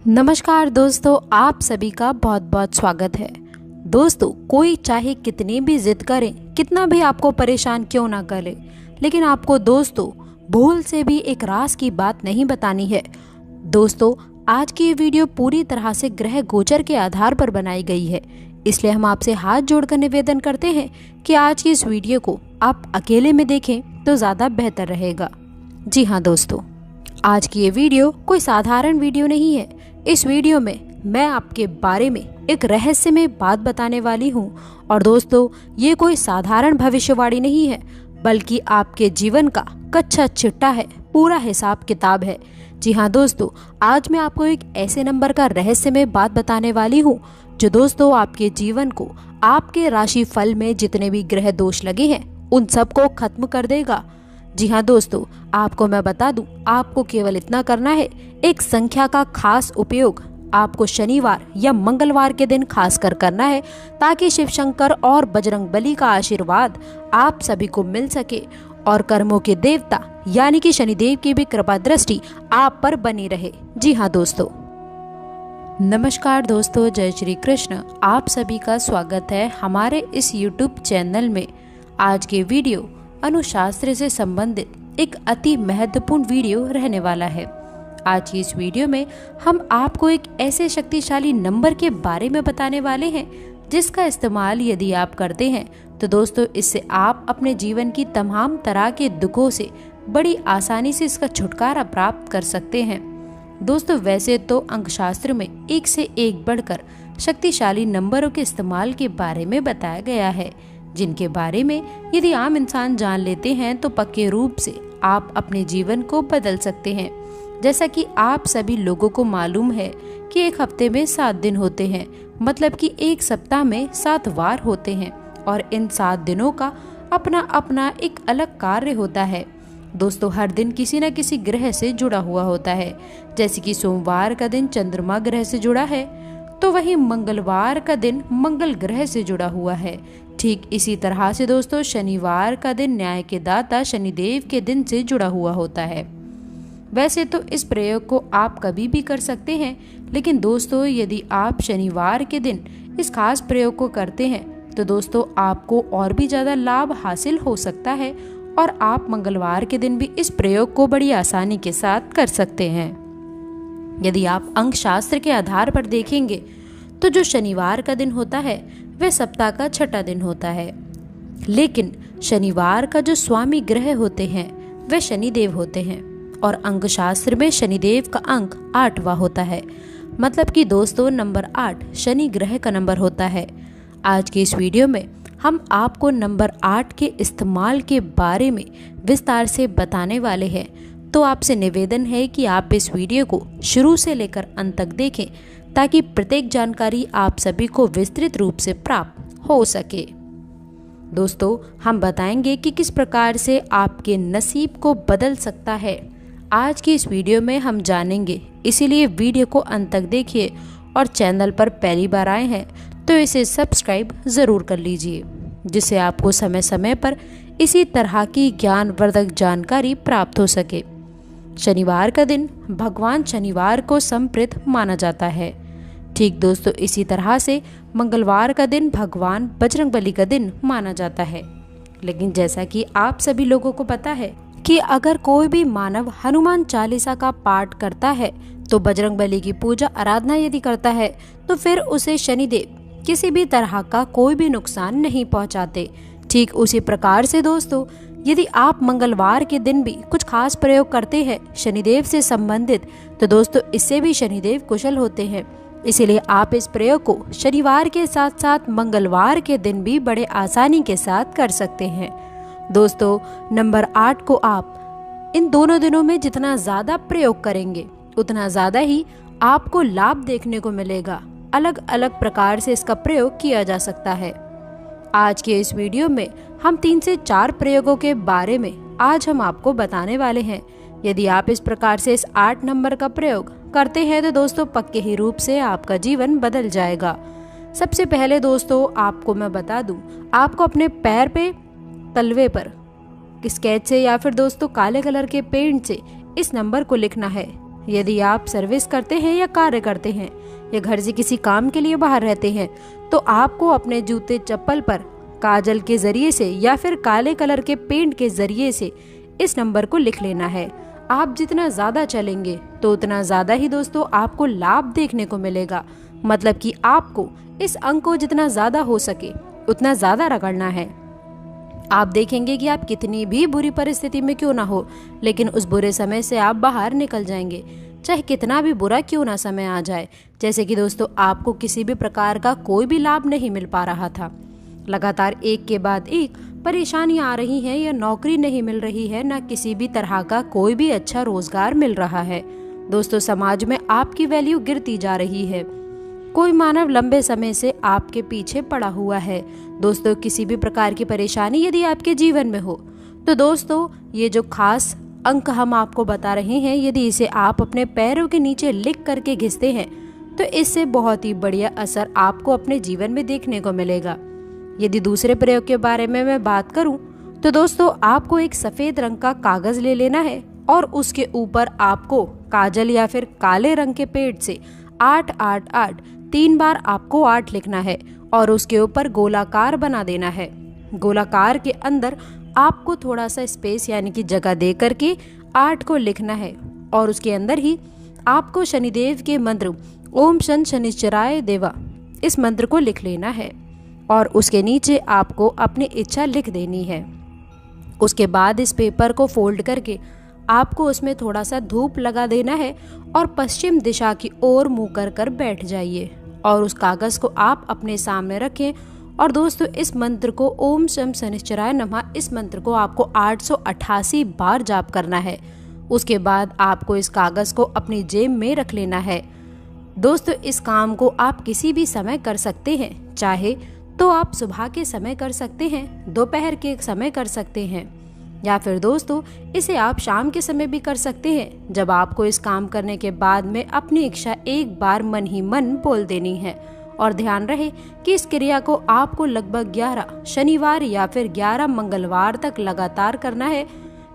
नमस्कार दोस्तों, आप सभी का बहुत बहुत स्वागत है। दोस्तों, कोई चाहे कितनी भी जिद करे, कितना भी आपको परेशान क्यों ना करे, लेकिन आपको दोस्तों भूल से भी एक राज की बात नहीं बतानी है। दोस्तों, आज की ये वीडियो पूरी तरह से ग्रह गोचर के आधार पर बनाई गई है, इसलिए हम आपसे हाथ जोड़कर निवेदन करते हैं कि आज की इस वीडियो को आप अकेले में देखें तो ज़्यादा बेहतर रहेगा। जी हाँ दोस्तों, आज की ये वीडियो कोई साधारण वीडियो नहीं है। इस वीडियो में मैं आपके बारे में एक रहस्यमय बात बताने वाली हूँ और दोस्तों, ये कोई साधारण भविष्यवाणी नहीं है, बल्कि आपके जीवन का कच्चा चिट्ठा है, पूरा हिसाब किताब है। जी हाँ दोस्तों, आज मैं आपको एक ऐसे नंबर का रहस्यमय बात बताने वाली हूँ जो दोस्तों आपके जीवन को, आपके राशि फल में जितने भी ग्रह दोष लगे हैं उन सबको खत्म कर देगा। जी हाँ दोस्तों, आपको मैं बता दूं, आपको केवल इतना करना है, एक संख्या का खास उपयोग आपको शनिवार या मंगलवार के दिन खास कर करना है, ताकि शिव शंकर और बजरंग बली का आशीर्वाद आप सभी को मिल सके और कर्मों के देवता यानी कि शनिदेव की भी कृपा दृष्टि आप पर बनी रहे। जी हाँ दोस्तों, नमस्कार दोस्तों, जय श्री कृष्ण। आप सभी का स्वागत है हमारे इस YouTube चैनल में। आज के वीडियो अनुशास्त्र से संबंधित एक अति महत्वपूर्ण वीडियो रहने वाला है। आज की इस वीडियो में हम आपको एक ऐसे शक्तिशाली नंबर के बारे में बताने वाले हैं जिसका इस्तेमाल यदि आप करते हैं तो दोस्तों, इससे आप अपने जीवन की तमाम तरह के दुखों से बड़ी आसानी से इसका छुटकारा प्राप्त कर सकते हैं। दोस्तों, वैसे तो अंकशास्त्र में एक से एक बढ़कर शक्तिशाली नंबरों के इस्तेमाल के बारे में बताया गया है, जिनके बारे में यदि आम इंसान जान लेते हैं तो पक्के रूप से आप अपने जीवन को बदल सकते हैं। जैसा कि आप सभी लोगों को मालूम है कि एक हफ्ते में 7 दिन होते हैं, मतलब कि एक सप्ताह में 7 वार होते हैं और इन 7 दिनों का अपना अपना एक अलग कार्य होता है। दोस्तों, हर दिन किसी न किसी ग्रह से जुड़ा हुआ होता है। जैसे कि सोमवार का दिन चंद्रमा ग्रह से जुड़ा है, तो वहीं मंगलवार का दिन मंगल ग्रह से जुड़ा हुआ है। ठीक इसी तरह से दोस्तों, शनिवार का दिन न्याय के दाता शनिदेव के दिन से जुड़ा हुआ होता है। वैसे तो इस प्रयोग को आप कभी भी कर सकते हैं, लेकिन दोस्तों, यदि आप शनिवार के दिन इस खास प्रयोग को करते हैं तो दोस्तों आपको और भी ज़्यादा लाभ हासिल हो सकता है और आप मंगलवार के दिन भी इस प्रयोग को बड़ी आसानी के साथ कर सकते हैं। यदि आप अंक शास्त्र के आधार पर देखेंगे तो जो शनिवार का दिन होता है वह सप्ताह का 6ठा दिन होता है, लेकिन शनिवार का जो स्वामी ग्रह होते हैं वह शनिदेव होते हैं और अंक शास्त्र में शनिदेव का अंक 8वां होता है, मतलब कि दोस्तों नंबर 8 शनि ग्रह का नंबर होता है। आज के इस वीडियो में हम आपको नंबर 8 के इस्तेमाल के बारे में विस्तार से बताने वाले हैं, तो आपसे निवेदन है कि आप इस वीडियो को शुरू से लेकर अंत तक देखें ताकि प्रत्येक जानकारी आप सभी को विस्तृत रूप से प्राप्त हो सके। दोस्तों, हम बताएंगे कि किस प्रकार से आपके नसीब को बदल सकता है। आज की इस वीडियो में हम जानेंगे, इसीलिए वीडियो को अंत तक देखिए और चैनल पर पहली बार आए हैं तो इसे सब्सक्राइब ज़रूर कर लीजिए, जिससे आपको समय समय पर इसी तरह की ज्ञानवर्धक जानकारी प्राप्त हो सके। शनिवार का दिन भगवान शनिवार को समर्पित माना जाता है। ठीक दोस्तों, इसी तरह से मंगलवार का दिन भगवान बजरंगबली का दिन माना जाता है। लेकिन जैसा कि आप सभी लोगों को पता है कि अगर कोई भी मानव हनुमान चालीसा का पाठ करता है तो बजरंगबली की पूजा आराधना यदि करता है तो फिर उसे शनिदेव किसी भी तरह का कोई भी नुकसान नहीं पहुंचाते। ठीक उसी प्रकार से दोस्तों, यदि आप मंगलवार के दिन भी कुछ खास प्रयोग करते हैं शनिदेव से संबंधित, तो दोस्तों इससे भी शनिदेव कुशल होते हैं। इसीलिए आप इस प्रयोग को शनिवार के साथ साथ मंगलवार के दिन भी बड़े आसानी के साथ कर सकते हैं। दोस्तों, नंबर 8 को आप इन दोनों दिनों में जितना ज़्यादा प्रयोग करेंगे उतना ज़्यादा ही आपको लाभ देखने को मिलेगा। अलग अलग प्रकार से इसका प्रयोग किया जा सकता है। आज के इस वीडियो में हम 3 से 4 प्रयोगों के बारे में आज हम आपको बताने वाले हैं। यदि आप इस प्रकार से इस 8 नंबर का प्रयोग करते हैं तो दोस्तों पक्के ही रूप से आपका जीवन बदल जाएगा। सबसे पहले दोस्तों आपको मैं बता दूं, आपको अपने पैर पे तलवे पर स्केच से या फिर दोस्तों काले कलर के पेंट से इस नंबर को लिखना है। यदि आप सर्विस करते हैं या कार्य करते हैं या घर से किसी काम के लिए बाहर रहते हैं तो आपको अपने जूते चप्पल पर काजल के जरिए से या फिर काले कलर के पेंट के जरिए से इस नंबर को लिख लेना है। आप जितना ज़्यादा चलेंगे तो उतना ज़्यादा ही दोस्तों आपको लाभ देखने को मिलेगा। मतलब कि आपको इस अंक को जितना ज़्यादा हो सके उतना ज़्यादा रगड़ना है। आप देखेंगे कि आप कितनी भी बुरी परिस्थिति में क्यों ना हो, लेकिन उस बुरे समय से आप बाहर निकल जाएंगे, चाहे कितना भी बुरा क्यों ना समय आ जाए। जैसे कि दोस्तों आपको किसी भी प्रकार का कोई भी लाभ नहीं मिल पा रहा था, लगातार एक के बाद एक परेशानियां आ रही हैं, या नौकरी नहीं मिल रही है, ना किसी भी तरह का कोई भी अच्छा रोजगार मिल रहा है। दोस्तों समाज में आपकी वैल्यू गिरती जा रही है। कोई मानव लंबे समय से आपके पीछे पड़ा हुआ है। दोस्तों किसी भी प्रकार की परेशानी यदि आपके जीवन में हो तो दोस्तों ये जो खास अंक हम आपको बता रहे हैं, यदि इसे आप अपने पैरों के नीचे लिख करके घिसते हैं तो इससे बहुत ही बढ़िया असर आपको अपने जीवन में देखने को मिलेगा। यदि दूसरे प्रयोग के बारे में मैं बात करूं तो दोस्तों आपको एक सफेद रंग का कागज ले लेना है और उसके ऊपर आपको काजल या फिर काले रंग के पेंट से 888 3 बार आपको 8 लिखना है और उसके ऊपर गोलाकार बना देना है। गोलाकार के अंदर आपको थोड़ा सा स्पेस यानी कि जगह दे करके 8 को लिखना है और उसके अंदर ही आपको शनिदेव के मंत्र ओम शन शनिश्चराय देवा इस मंत्र को लिख लेना है और उसके नीचे आपको अपनी इच्छा लिख देनी है। उसके बाद इस पेपर को फोल्ड करके आपको उसमें थोड़ा सा धूप लगा देना है और पश्चिम दिशा की ओर मुंह कर कर बैठ जाइए और उस कागज को आप अपने सामने रखें। और दोस्तों इस मंत्र को ओम शम शनिश्चराय नमः इस मंत्र को आपको 888 बार जाप करना है। उसके बाद आपको इस कागज को अपनी जेब में रख लेना है। दोस्तों इस काम को आप किसी भी समय कर सकते हैं, चाहे तो आप सुबह के समय कर सकते हैं, दोपहर के समय कर सकते हैं, या फिर दोस्तों इसे आप शाम के समय भी कर सकते हैं। जब आपको इस काम करने के बाद में अपनी इच्छा एक बार मन ही मन बोल देनी है और ध्यान रहे कि इस क्रिया को आपको लगभग 11 शनिवार या फिर 11 मंगलवार तक लगातार करना है,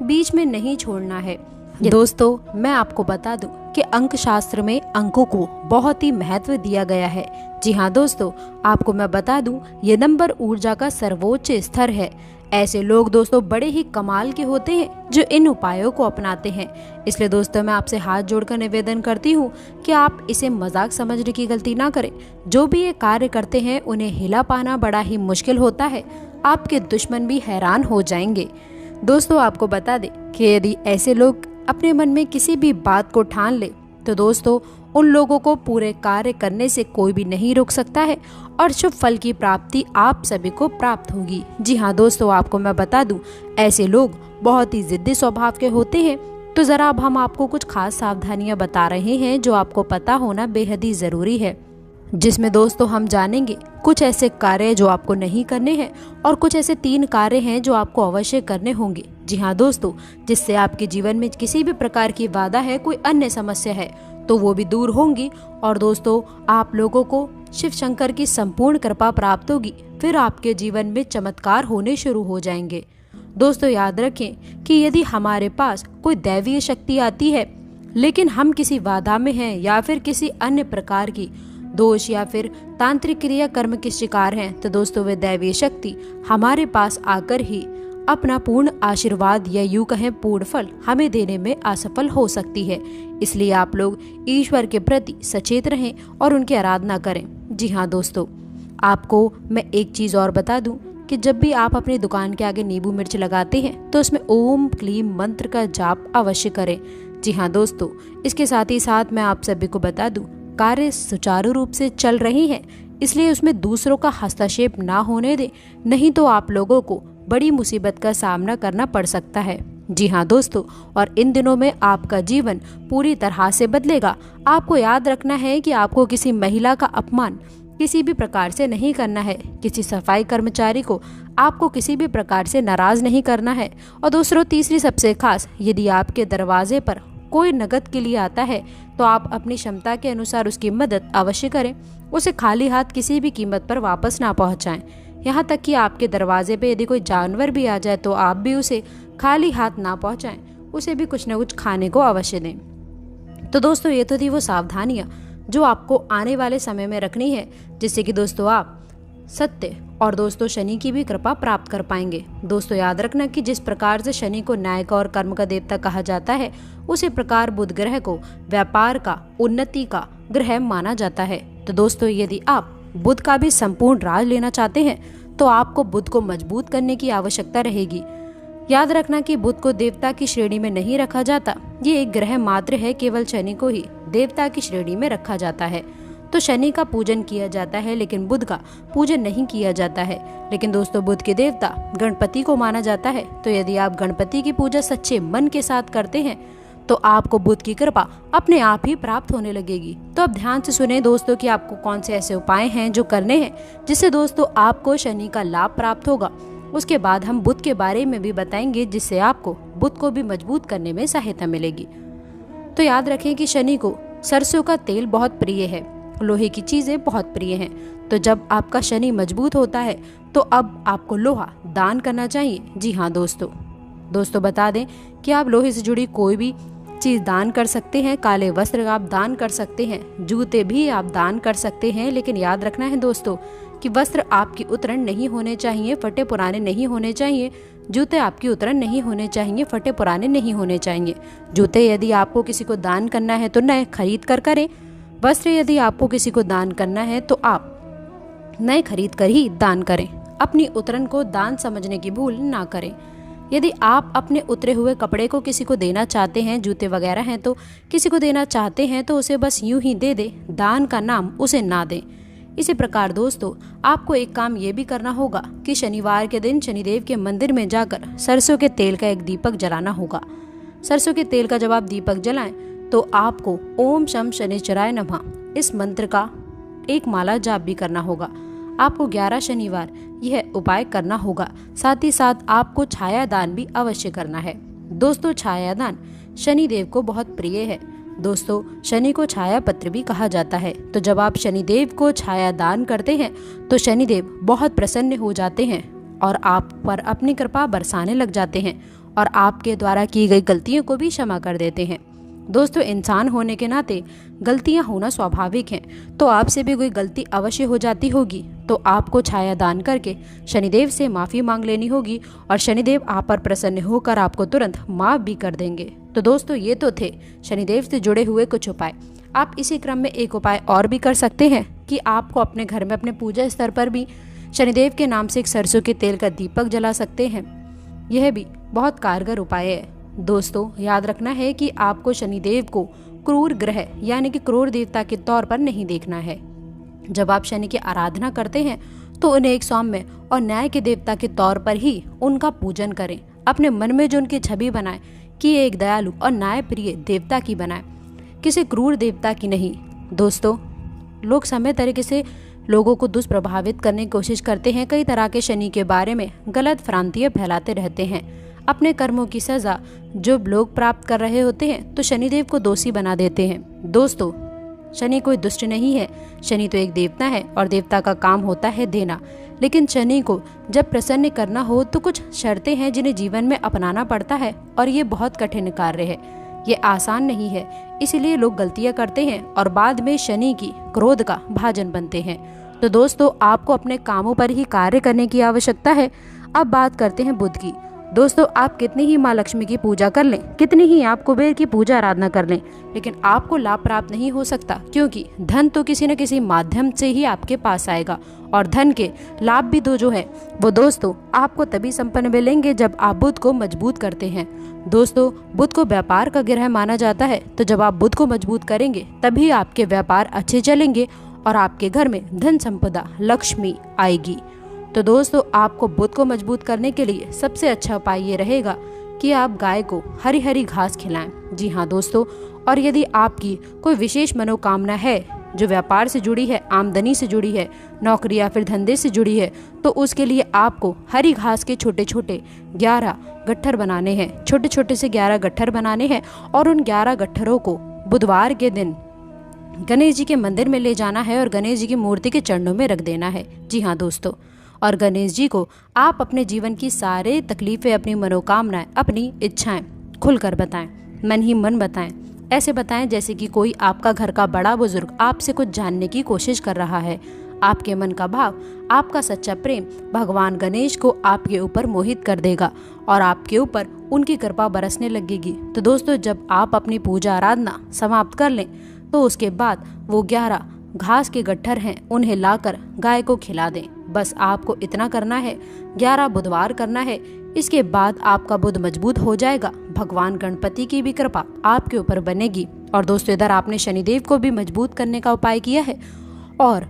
बीच में नहीं छोड़ना है। दोस्तों मैं आपको बता दूं कि अंक शास्त्र में अंकों को बहुत ही महत्व दिया गया है। जी हाँ दोस्तों, आपको मैं बता दूं ये नंबर ऊर्जा का सर्वोच्च स्तर है। ऐसे लोग दोस्तों बड़े ही कमाल के होते हैं जो इन उपायों को अपनाते हैं। इसलिए दोस्तों मैं आपसे हाथ जोड़कर निवेदन करती हूँ कि आप इसे मजाक समझने की गलती ना करें। जो भी ये कार्य करते हैं उन्हें हिला पाना बड़ा ही मुश्किल होता है, आपके दुश्मन भी हैरान हो जाएंगे। दोस्तों आपको बता दें कि यदि ऐसे लोग अपने मन में किसी भी बात को ठान ले तो दोस्तों उन लोगों को पूरे कार्य करने से कोई भी नहीं रोक सकता है और शुभ फल की प्राप्ति आप सभी को प्राप्त होगी। जी हाँ दोस्तों, आपको मैं बता दूं ऐसे लोग बहुत ही जिद्दी स्वभाव के होते हैं। तो जरा अब हम आपको कुछ खास सावधानियां बता रहे हैं जो आपको पता होना बेहद ही जरूरी है, जिसमें दोस्तों हम जानेंगे कुछ ऐसे कार्य जो आपको नहीं करने हैं और कुछ ऐसे 3 कार्य हैं जो आपको अवश्य करने होंगे। जी हाँ दोस्तों, जिससे आपके जीवन में किसी भी प्रकार की बाधा है, कोई अन्य समस्या है तो वो भी दूर होंगी और दोस्तों आप लोगों को शिव शंकर की संपूर्ण कृपा प्राप्त होगी। फिर आपके जीवन में चमत्कार होने शुरू हो जाएंगे। दोस्तों याद रखें कि यदि हमारे पास कोई दैवीय शक्ति आती है लेकिन हम किसी बाधा में हैं या फिर किसी अन्य प्रकार की दोष या फिर तांत्रिक क्रिया कर्म के शिकार हैं तो दोस्तों वे दैवीय शक्ति हमारे पास आकर ही अपना पूर्ण आशीर्वाद या यूं कहें पूर्ण फल हमें देने में असफल हो सकती है। इसलिए आप लोग ईश्वर के प्रति सचेत रहें और उनकी आराधना करें। जी हाँ दोस्तों, आपको मैं एक चीज़ और बता दूं कि जब भी आप अपनी दुकान के आगे नींबू मिर्च लगाते हैं तो उसमें ओम क्लीम मंत्र का जाप अवश्य करें। जी हाँ दोस्तों, इसके साथ ही साथ मैं आप सभी को बता दूं कार्य सुचारू रूप से चल रहे हैं, इसलिए उसमें दूसरों का हस्तक्षेप ना होने दें, नहीं तो आप लोगों को बड़ी मुसीबत का सामना करना पड़ सकता है। जी हाँ दोस्तों, और इन दिनों में आपका जीवन पूरी तरह से बदलेगा। आपको याद रखना है कि आपको किसी महिला का अपमान किसी भी प्रकार से नहीं करना है, किसी सफाई कर्मचारी को आपको किसी भी प्रकार से नाराज नहीं करना है। और दूसरों तीसरी सबसे खास, यदि आपके दरवाजे पर कोई नकद के लिए आता है तो आप अपनी क्षमता के अनुसार उसकी मदद अवश्य करें। उसे खाली हाथ किसी भी कीमत पर वापस ना पहुंचाएं। यहाँ तक कि आपके दरवाजे पे यदि कोई जानवर भी आ जाए तो आप भी उसे खाली हाथ ना पहुंचाएं, उसे भी कुछ न कुछ खाने को अवश्य दें। तो दोस्तों ये तो थी वो सावधानियाँ जो आपको आने वाले समय में रखनी है, जिससे कि दोस्तों आप सत्य और दोस्तों शनि की भी कृपा प्राप्त कर पाएंगे। दोस्तों याद रखना कि जिस प्रकार से शनि को न्याय का और कर्म का देवता कहा जाता है, उसी प्रकार बुध ग्रह को व्यापार का, उन्नति का ग्रह माना जाता है। तो दोस्तों यदि आप बुध का भी संपूर्ण राज लेना चाहते हैं तो आपको बुध को मजबूत करने की आवश्यकता रहेगी। याद रखना कि बुध को देवता की श्रेणी में नहीं रखा जाता, ये एक ग्रह मात्र है, केवल शनि को ही देवता की श्रेणी में रखा जाता है। तो शनि का पूजन किया जाता है लेकिन बुध का पूजन नहीं किया जाता है। लेकिन दोस्तों बुध के देवता गणपति को माना जाता है। तो यदि आप गणपति की पूजा सच्चे मन के साथ करते हैं तो आपको बुध की कृपा अपने आप ही प्राप्त होने लगेगी। तो अब ध्यान से सुने दोस्तों कि आपको कौन से ऐसे उपाय हैं जो करने हैं जिससे दोस्तों आपको शनि का लाभ प्राप्त होगा। उसके बाद हम बुध के बारे में भी बताएंगे जिससे आपको बुध को भी मजबूत करने में सहायता मिलेगी। तो याद रखें कि शनि को सरसों का तेल बहुत प्रिय है, लोहे की चीजें बहुत प्रिय हैं। तो जब आपका शनि मजबूत होता है तो अब आपको लोहा दान करना चाहिए। जी हाँ दोस्तों बता दें कि आप लोहे से जुड़ी कोई भी चीज दान कर सकते हैं। काले वस्त्र आप दान कर सकते हैं, जूते भी आप दान कर सकते हैं। लेकिन याद रखना है दोस्तों कि वस्त्र आपकी उतरण नहीं होने चाहिए, फटे पुराने नहीं होने चाहिए। जूते आपकी उतरण नहीं होने चाहिए, फटे पुराने नहीं होने चाहिए। जूते यदि आपको किसी को दान करना है तो नए खरीद कर करें। वस्त्र यदि आपको किसी को दान करना है तो आप नए खरीद कर ही दान करें। अपनी उतरन को दान समझने की भूल ना करें। यदि आप अपने उतरे हुए कपड़े को किसी को देना चाहते हैं, जूते वगैरह हैं तो किसी को देना चाहते हैं तो उसे बस यूं ही दे दे, दान का नाम उसे ना दें। इसी प्रकार दोस्तों आपको एक काम ये भी करना होगा कि शनिवार के दिन शनिदेव के मंदिर में जाकर सरसों के तेल का एक दीपक जलाना होगा। सरसों के तेल का जब आप दीपक जलाएं तो आपको ओम शम शनिश्चराय नमः इस मंत्र का एक माला जाप भी करना होगा। आपको 11 शनिवार यह उपाय करना होगा। साथ ही साथ आपको छायादान भी अवश्य करना है। दोस्तों छायादान शनिदेव को बहुत प्रिय है। दोस्तों शनि को छाया पत्र भी कहा जाता है। तो जब आप शनिदेव को छाया दान करते हैं तो शनिदेव बहुत प्रसन्न हो जाते हैं और आप पर अपनी कृपा बरसाने लग जाते हैं और आपके द्वारा की गई गलतियों को भी क्षमा कर देते हैं। दोस्तों इंसान होने के नाते गलतियां होना स्वाभाविक हैं। तो आपसे भी कोई गलती अवश्य हो जाती होगी तो आपको छाया दान करके शनिदेव से माफ़ी मांग लेनी होगी और शनिदेव आप पर प्रसन्न होकर आपको तुरंत माफ़ भी कर देंगे। तो दोस्तों ये तो थे शनिदेव से जुड़े हुए कुछ उपाय। आप इसी क्रम में एक उपाय और भी कर सकते हैं कि आपको अपने घर में अपने पूजा स्तर पर भी शनिदेव के नाम से एक सरसों के तेल का दीपक जला सकते हैं। यह भी बहुत कारगर उपाय है। दोस्तों याद रखना है कि आपको शनिदेव को क्रूर ग्रह यानी कि क्रूर देवता के तौर पर नहीं देखना है। जब आप शनि की आराधना करते हैं तो उन्हें एक सौम्य और न्याय के देवता के तौर पर ही उनका पूजन करें। अपने मन में जो उनकी छवि बनाएं कि ये एक दयालु और न्याय प्रिय देवता की बनाएं, किसी क्रूर देवता की नहीं। दोस्तों लोग समय तरीके से लोगों को दुष्प्रभावित करने की कोशिश करते हैं। कई तरह के शनि के बारे में गलत भ्रांतियां फैलाते रहते हैं। अपने कर्मों की सजा जो लोग प्राप्त कर रहे होते हैं तो शनिदेव को दोषी बना देते हैं। दोस्तों शनि कोई दुष्ट नहीं है, शनि तो एक देवता है और देवता का काम होता है देना। लेकिन शनि को जब प्रसन्न करना हो तो कुछ शर्तें हैं जिन्हें जीवन में अपनाना पड़ता है और ये बहुत कठिन कार्य है, ये आसान नहीं है। इसीलिए लोग गलतियां करते हैं और बाद में शनि की क्रोध का भाजन बनते हैं। तो दोस्तों आपको अपने कामों पर ही कार्य करने की आवश्यकता है। अब बात करते हैं बुध की। दोस्तों आप कितनी ही माँ लक्ष्मी की पूजा कर लें, कितनी ही आप कुबेर की पूजा आराधना कर लें, लेकिन आपको लाभ प्राप्त नहीं हो सकता, क्योंकि धन तो किसी न किसी माध्यम से ही आपके पास आएगा। और धन के लाभ भी जो है वो दोस्तों आपको तभी संपन्न मिलेंगे जब आप बुध को मजबूत करते हैं। दोस्तों बुध को व्यापार का ग्रह माना जाता है। तो जब आप बुध को मजबूत करेंगे तभी आपके व्यापार अच्छे चलेंगे और आपके घर में धन संपदा लक्ष्मी आएगी। तो दोस्तों आपको बुध को मजबूत करने के लिए सबसे अच्छा उपाय ये रहेगा कि आप गाय को हरी हरी घास खिलाएं। जी हाँ दोस्तों, और यदि आपकी कोई विशेष मनोकामना है जो व्यापार से जुड़ी है, आमदनी से जुड़ी है, नौकरी या फिर धंधे से जुड़ी है, तो उसके लिए आपको हरी घास के छोटे छोटे 11 गट्ठर बनाने हैं। छोटे छोटे से 11 गट्ठर बनाने हैं और उन 11 गट्ठरों को बुधवार के दिन गणेश जी के मंदिर में ले जाना है और गणेश जी की मूर्ति के चरणों में रख देना है। जी हाँ दोस्तों, और गणेश जी को आप अपने जीवन की सारे तकलीफें, अपनी मनोकामनाएं, अपनी इच्छाएं खुलकर बताएं, मन ही मन बताएं ऐसे बताएं जैसे कि कोई आपका घर का बड़ा बुजुर्ग आपसे कुछ जानने की कोशिश कर रहा है। आपके मन का भाव, आपका सच्चा प्रेम भगवान गणेश को आपके ऊपर मोहित कर देगा और आपके ऊपर उनकी कृपा बरसने लगेगी। तो दोस्तों, जब आप अपनी पूजा आराधना समाप्त कर लें तो उसके बाद वो 11 घास के गट्ठर हैं, उन्हें लाकर गाय को खिला दें। बस आपको इतना करना है, 11 बुधवार करना है। इसके बाद आपका बुध मजबूत हो जाएगा, भगवान गणपति की भी कृपा आपके ऊपर बनेगी। और दोस्तों, इधर आपने शनिदेव को भी मजबूत करने का उपाय किया है और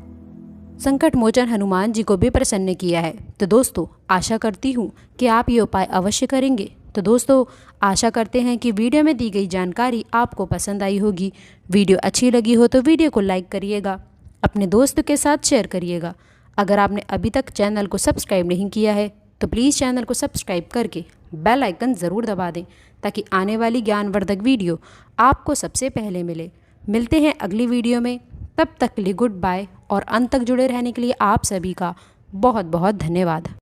संकट मोचन हनुमान जी को भी प्रसन्न किया है। तो दोस्तों, आशा करती हूँ कि आप ये उपाय अवश्य करेंगे। तो दोस्तों, आशा करते हैं कि वीडियो में दी गई जानकारी आपको पसंद आई होगी। वीडियो अच्छी लगी हो तो वीडियो को लाइक करिएगा, अपने दोस्तों के साथ शेयर करिएगा। अगर आपने अभी तक चैनल को सब्सक्राइब नहीं किया है तो प्लीज़ चैनल को सब्सक्राइब करके बेल आइकन ज़रूर दबा दें ताकि आने वाली ज्ञानवर्धक वीडियो आपको सबसे पहले मिले। मिलते हैं अगली वीडियो में, तब तक के लिए गुड बाय। और अंत तक जुड़े रहने के लिए आप सभी का बहुत बहुत धन्यवाद।